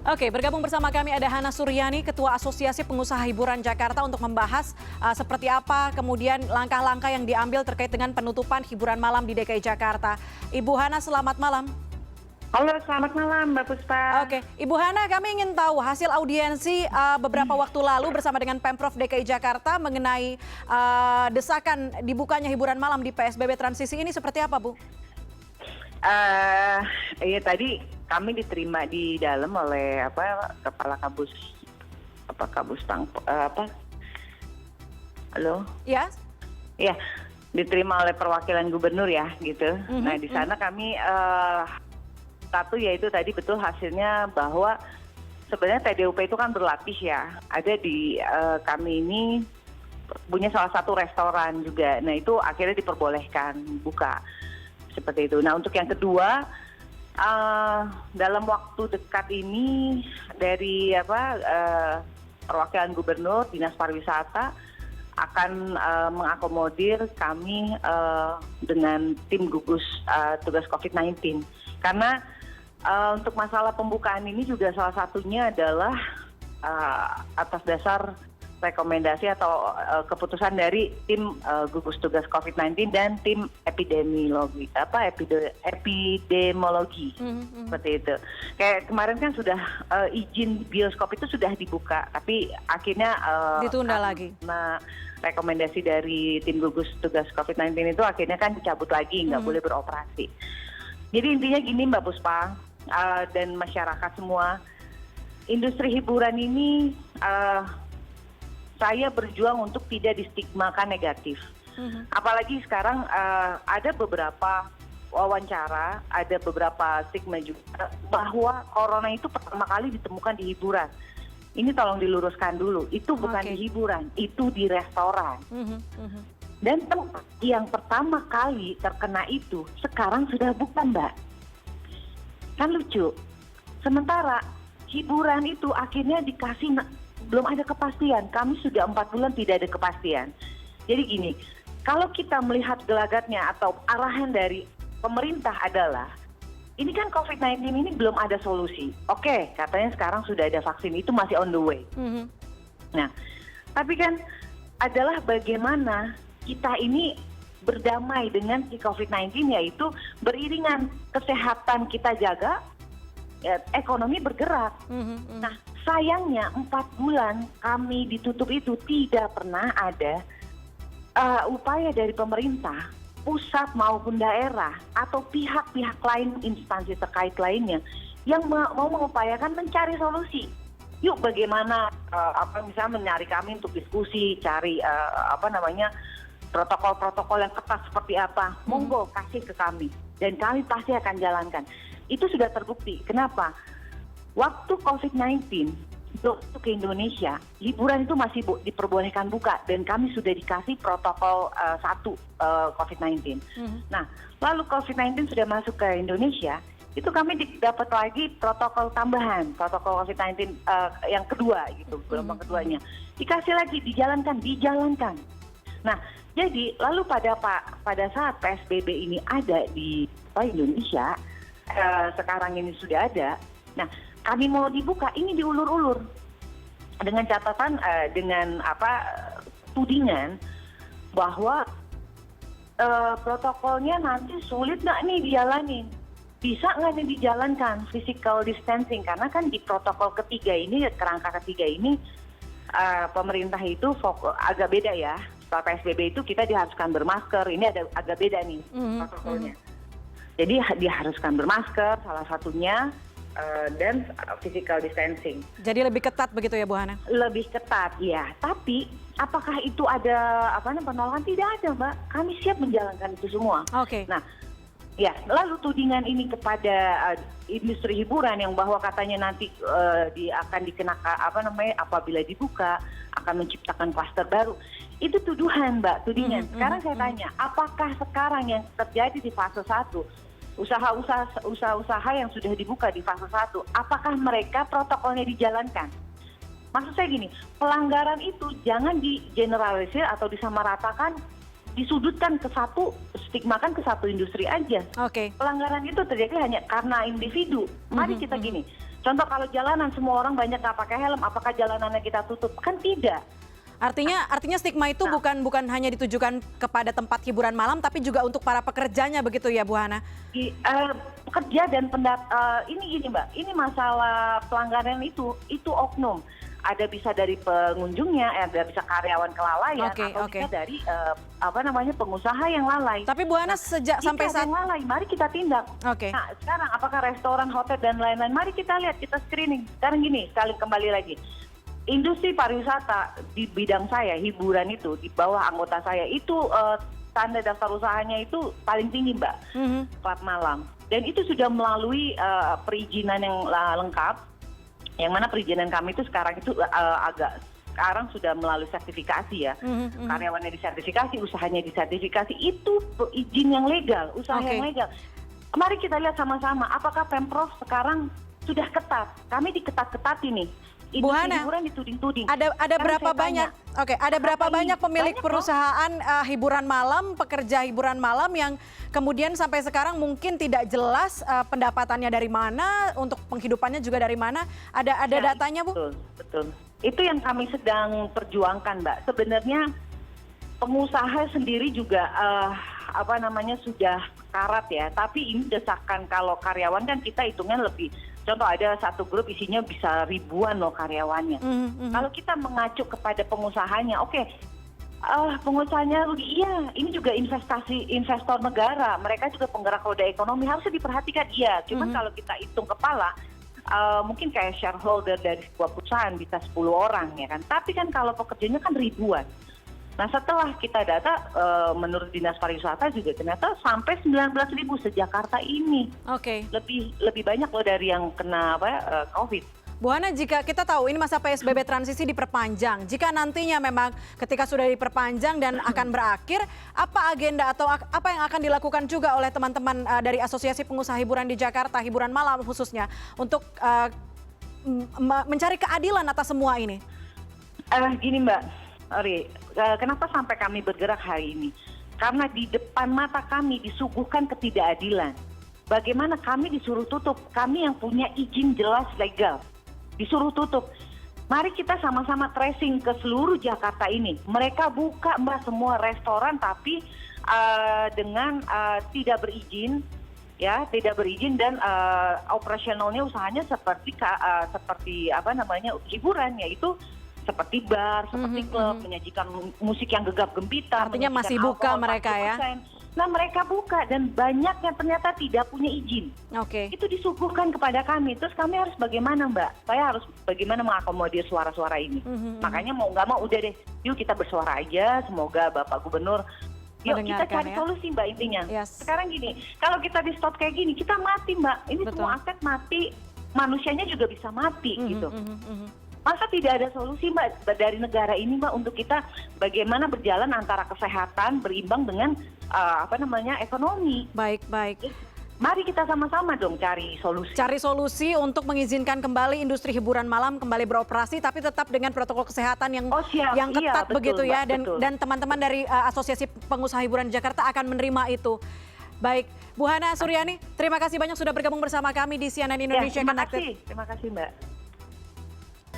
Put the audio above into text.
Oke, bergabung bersama kami ada Hana Suryani, Ketua Asosiasi Pengusaha Hiburan Jakarta untuk membahas seperti apa kemudian langkah-langkah yang diambil terkait dengan penutupan hiburan malam di DKI Jakarta. Ibu Hana, selamat malam. Halo, selamat malam Mbak Puspa. Oke, Ibu Hana, kami ingin tahu hasil audiensi beberapa waktu lalu bersama dengan Pemprov DKI Jakarta mengenai desakan dibukanya hiburan malam di PSBB transisi ini seperti apa, Bu? Iya, tadi kami diterima di dalam oleh Kepala Kabus halo? Ya? Iya, diterima oleh perwakilan gubernur ya gitu. Nah, di sana kami satu yaitu tadi betul hasilnya bahwa sebenarnya TDUP itu kan berlapis ya. Ada di kami ini punya salah satu restoran juga. Nah, itu akhirnya diperbolehkan buka seperti itu. Nah, untuk yang kedua, dalam waktu dekat ini dari perwakilan gubernur, dinas pariwisata akan mengakomodir kami dengan tim gugus tugas COVID-19. Karena untuk masalah pembukaan ini juga salah satunya adalah atas dasar rekomendasi atau keputusan dari tim gugus tugas COVID-19 dan tim epidemiologi seperti itu. Kayak kemarin kan sudah izin bioskop itu sudah dibuka, tapi akhirnya ditunda lagi. Nah, rekomendasi dari tim gugus tugas COVID-19 itu akhirnya kan dicabut lagi, nggak boleh beroperasi. Jadi intinya gini Mbak Puspa dan masyarakat semua, industri hiburan ini saya berjuang untuk tidak distigmakan negatif. Apalagi sekarang ada beberapa wawancara, ada beberapa stigma juga bahwa corona itu pertama kali ditemukan di hiburan. Ini tolong diluruskan dulu, itu bukan di hiburan, itu di restoran. Dan tempat yang pertama kali terkena itu sekarang sudah bukan, Mbak. Kan lucu. Sementara hiburan itu akhirnya dikasih belum ada kepastian. Kami sudah 4 bulan tidak ada kepastian. Jadi gini, kalau kita melihat gelagatnya atau arahan dari pemerintah adalah, ini kan COVID-19 ini belum ada solusi. Oke, katanya sekarang sudah ada vaksin, itu masih on the way. Nah, tapi kan adalah bagaimana kita ini berdamai dengan si COVID-19, yaitu beriringan kesehatan kita jaga, ekonomi bergerak. Nah, sayangnya 4 bulan kami ditutup itu tidak pernah ada upaya dari pemerintah, pusat maupun daerah, atau pihak-pihak lain, instansi terkait lainnya, yang mau mengupayakan mencari solusi. Yuk bagaimana, misalnya mencari kami untuk diskusi, cari protokol-protokol yang ketat seperti apa, monggo kasih ke kami, dan kami pasti akan jalankan. Itu sudah terbukti. Kenapa? Waktu COVID-19 untuk ke Indonesia, hiburan itu masih diperbolehkan buka, dan kami sudah dikasih protokol 1 COVID-19. Nah, lalu COVID-19 sudah masuk ke Indonesia, itu kami dapat lagi protokol tambahan, protokol COVID-19 yang kedua gitu, gelombang keduanya. Dikasih lagi, dijalankan. Nah, jadi lalu pada saat PSBB ini ada di Indonesia, sekarang ini sudah ada. Nah, kami mau dibuka, ini diulur-ulur dengan catatan tudingan bahwa protokolnya nanti sulit nggak nih dijalanin, bisa nggak nih dijalankan physical distancing, karena kan di protokol ketiga ini, kerangka ketiga ini pemerintah itu agak beda ya. Setelah PSBB itu kita diharuskan bermasker, ini agak beda nih protokolnya. Jadi diharuskan bermasker salah satunya, dan physical distancing. Jadi lebih ketat begitu ya Bu Hana? Lebih ketat ya, tapi apakah itu ada penolakan? Tidak ada, Mbak. Kami siap menjalankan itu semua. Oke. Nah, ya, lalu tudingan ini kepada industri hiburan yang bahwa katanya nanti akan dikenakan apabila dibuka akan menciptakan klaster baru. Itu tuduhan, Mbak, tudingan. Sekarang saya tanya, apakah sekarang yang terjadi di fase 1, usaha-usaha yang sudah dibuka di fase 1, apakah mereka protokolnya dijalankan? Maksud saya gini, pelanggaran itu jangan digeneralisir atau disamaratakan, disudutkan ke satu, stigmakan ke satu industri aja. Oke. Pelanggaran itu terjadi hanya karena individu. Mari kita gini, Contoh kalau jalanan semua orang banyak nggak pakai helm, apakah jalanannya kita tutup? Kan tidak. Artinya stigma itu bukan hanya ditujukan kepada tempat hiburan malam, tapi juga untuk para pekerjanya begitu ya, Bu Hana? Pekerja dan ini gini Mbak, ini masalah pelanggaran itu oknum. Ada bisa dari pengunjungnya, ada bisa karyawan kelalaian, atau bisa dari pengusaha yang lalai. Tapi Bu Hana sejak sampai saat yang lalai, mari kita tindak. Nah sekarang apakah restoran, hotel dan lain-lain, mari kita lihat, kita screening. Sekarang gini, kembali lagi. Industri pariwisata di bidang saya, hiburan itu di bawah anggota saya itu tanda daftar usahanya itu paling tinggi Mbak, klub malam. Dan itu sudah melalui perizinan yang lengkap, yang mana perizinan kami itu sekarang itu sekarang sudah melalui sertifikasi ya. Karyawannya disertifikasi, usahanya disertifikasi, itu izin yang legal, usaha yang legal. Mari kita lihat sama-sama, apakah Pemprov sekarang sudah ketat? Kami diketat-ketat ini. Bu Hana, ada berapa banyak? Ada berapa banyak pemilik perusahaan hiburan malam, pekerja hiburan malam yang kemudian sampai sekarang mungkin tidak jelas pendapatannya dari mana, untuk penghidupannya juga dari mana? Ada datanya, Bu? Betul. Itu yang kami sedang perjuangkan, Mbak. Sebenarnya pengusaha sendiri juga sudah karat ya. Tapi ini desakan, kalau karyawan kan kita hitungnya lebih. Contoh ada satu grup isinya bisa ribuan loh karyawannya. Kalau kita mengacu kepada pengusahanya, pengusahanya iya, ini juga investor negara, mereka juga penggerak roda ekonomi, harusnya diperhatikan iya. Cuman kalau kita hitung kepala, mungkin kayak shareholder dari sebuah perusahaan bisa 10 orang ya kan. Tapi kan kalau pekerjanya kan ribuan. Nah setelah kita data, menurut Dinas Pariwisata juga ternyata sampai 19.000 se-Jakarta ini. Lebih banyak loh dari yang kena COVID. Bu Hana, jika kita tahu ini masa PSBB transisi diperpanjang, jika nantinya memang ketika sudah diperpanjang dan akan berakhir, apa agenda atau apa yang akan dilakukan juga oleh teman-teman dari Asosiasi Pengusaha Hiburan di Jakarta, hiburan malam khususnya, untuk mencari keadilan atas semua ini? Gini Mbak, kenapa sampai kami bergerak hari ini? Karena di depan mata kami disuguhkan ketidakadilan. Bagaimana kami disuruh tutup? Kami yang punya izin jelas legal disuruh tutup. Mari kita sama-sama tracing ke seluruh Jakarta ini. Mereka buka Mbak semua restoran tapi dengan tidak berizin, ya, tidak berizin, dan operasionalnya usahanya seperti hiburan, yaitu seperti bar, seperti klub, menyajikan musik yang gegap gempita. Artinya masih buka mereka 40%. Ya? Nah mereka buka dan banyak yang ternyata tidak punya izin. Itu disuguhkan kepada kami. Terus kami harus bagaimana Mbak? Saya harus bagaimana mengakomodir suara-suara ini. Makanya mau nggak mau udah deh, yuk kita bersuara aja. Semoga Bapak Gubernur, yuk kita cari solusi Mbak intinya. Sekarang gini, kalau kita di stop kayak gini, kita mati Mbak. Ini semua aset mati, manusianya juga bisa mati gitu. Masa tidak ada solusi Mbak dari negara ini Mbak untuk kita bagaimana berjalan antara kesehatan berimbang dengan ekonomi. Baik. Mari kita sama-sama dong cari solusi. Cari solusi untuk mengizinkan kembali industri hiburan malam kembali beroperasi, tapi tetap dengan protokol kesehatan yang ketat, betul, begitu ya. Dan teman-teman dari Asosiasi Pengusaha Hiburan di Jakarta akan menerima itu. Baik, Bu Hana Suryani, terima kasih banyak sudah bergabung bersama kami di CNN Indonesia Connected. Terima kasih Mbak.